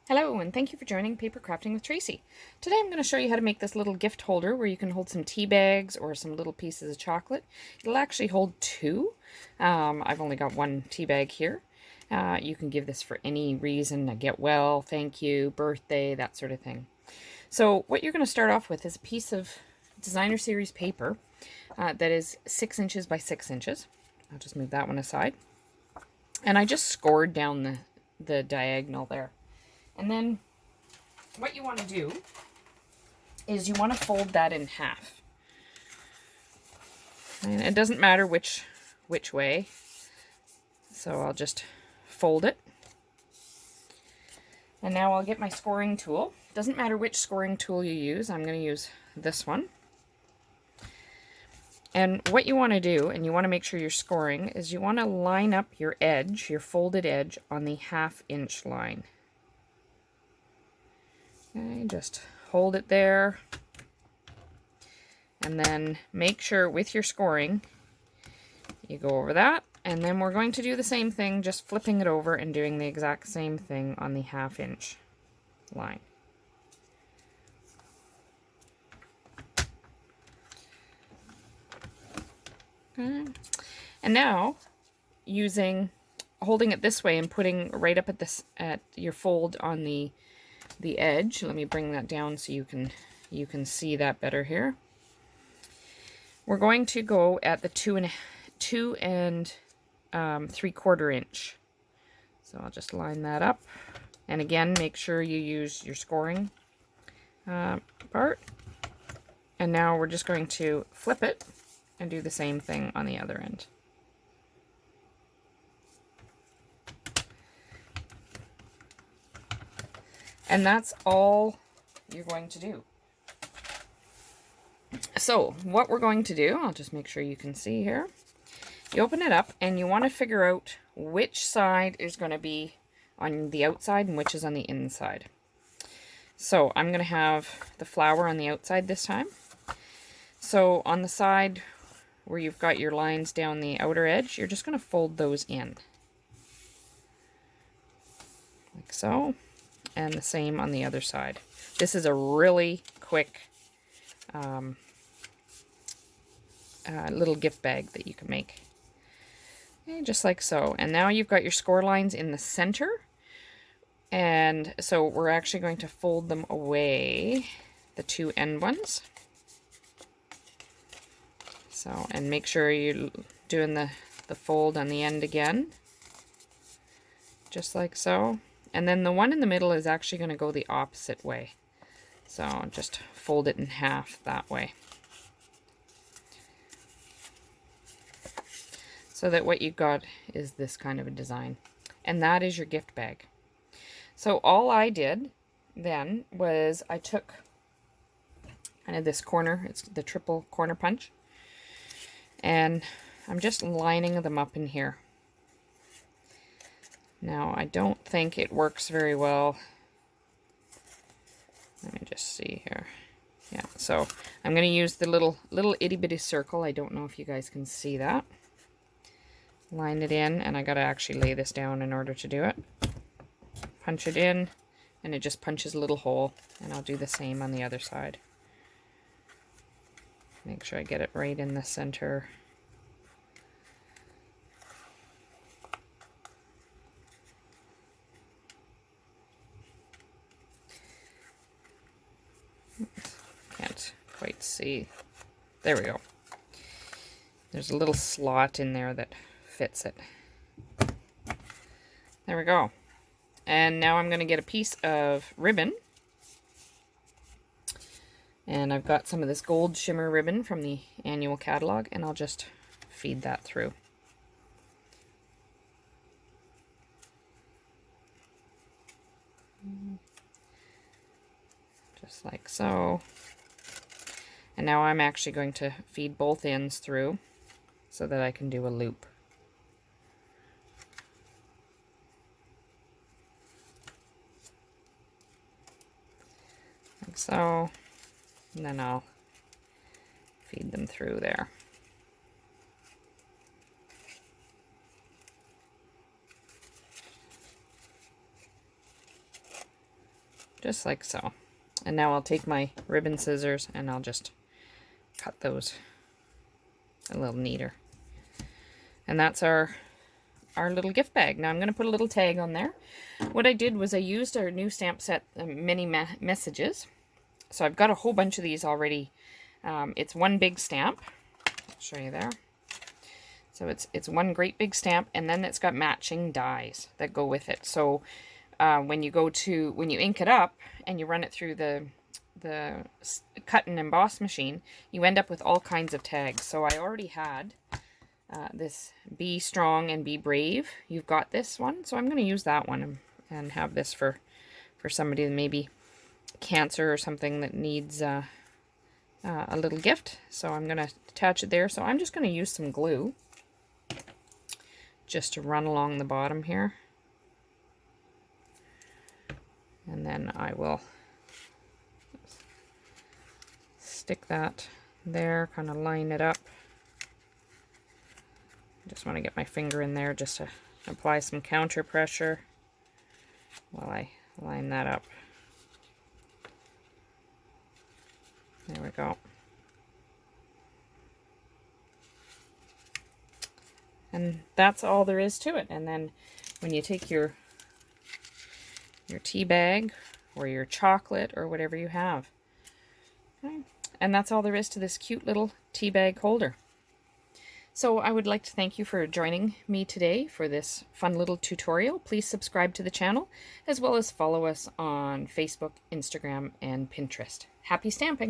Hello, and thank you for joining Paper Crafting with Tracy. Today I'm going to show you how to make this little gift holder where you can hold some tea bags or some little pieces of chocolate. It'll actually hold two. I've only got one tea bag here. You can give this for any reason, a get well, thank you, birthday, that sort of thing. So what you're going to start off with is a piece of designer series paper that is 6 inches by 6 inches. I'll just move that one aside. And I just scored down the diagonal there. And then what you want to do is you want to fold that in half. And it doesn't matter which way. So I'll just fold it. And now I'll get my scoring tool. Doesn't matter which scoring tool you use. I'm going to use this one. And what you want to do, and you want to make sure you're scoring, is you want to line up your edge, your folded edge, on the 1/2 inch line. Okay, just hold it there, and then make sure with your scoring you go over that, and then we're going to do the same thing, just flipping it over and doing the exact same thing on the 1/2 inch line. Okay. And now holding it this way and putting right up at your fold on the edge. Let me bring that down so you can see that better here. We're going to go at the 2 and 3/4 inch. So I'll just line that up, and again make sure you use your scoring part. And now we're just going to flip it and do the same thing on the other end. And that's all you're going to do. So what we're going to do, I'll just make sure you can see here. You open it up and you want to figure out which side is going to be on the outside and which is on the inside. So I'm going to have the flower on the outside this time. So on the side where you've got your lines down the outer edge, you're just going to fold those in. Like so. And the same on the other side. This is a really quick little gift bag that you can make. Okay, just like so. And now you've got your score lines in the center. And so we're actually going to fold them away, the two end ones. So, and make sure you're doing the fold on the end again. Just like so. And then the one in the middle is actually going to go the opposite way. So just fold it in half that way. So that what you've got is this kind of a design. And that is your gift bag. So all I did then was I took kind of this corner, it's the triple corner punch, and I'm just lining them up in here. Now, I don't think it works very well. Let me just see here. Yeah, so I'm going to use the little itty bitty circle. I don't know if you guys can see that. Line it in, and I got to actually lay this down in order to do it. Punch it in, and it just punches a little hole, and I'll do the same on the other side. Make sure I get it right in the center. Can't quite see. There we go. There's a little slot in there that fits it. There we go. And now I'm going to get a piece of ribbon. And I've got some of this gold shimmer ribbon from the annual catalog, and I'll just feed that through. Just like so. And now I'm actually going to feed both ends through so that I can do a loop. Like so. And then I'll feed them through there. just like so. And now I'll take my ribbon scissors and I'll just cut those a little neater. And that's our little gift bag. Now I'm going to put a little tag on there. What I did was I used our new stamp set, mini messages. So I've got a whole bunch of these already. It's one big stamp. I'll show you there. So it's one great big stamp, and then it's got matching dies that go with it. So when you ink it up and you run it through the cut and emboss machine, you end up with all kinds of tags. So I already had this Be Strong and Be Brave. You've got this one, so I'm going to use that one and have this for somebody that maybe cancer or something that needs a little gift. So I'm going to attach it there. So I'm just going to use some glue just to run along the bottom here. And then I will stick that there, kind of line it up. I just want to get my finger in there just to apply some counter pressure while I line that up. There we go. And that's all there is to it. And then when you take your tea bag or your chocolate or whatever you have. Okay. And that's all there is to this cute little tea bag holder. So I would like to thank you for joining me today for this fun little tutorial. Please subscribe to the channel, as well as follow us on Facebook, Instagram, and Pinterest. Happy stamping!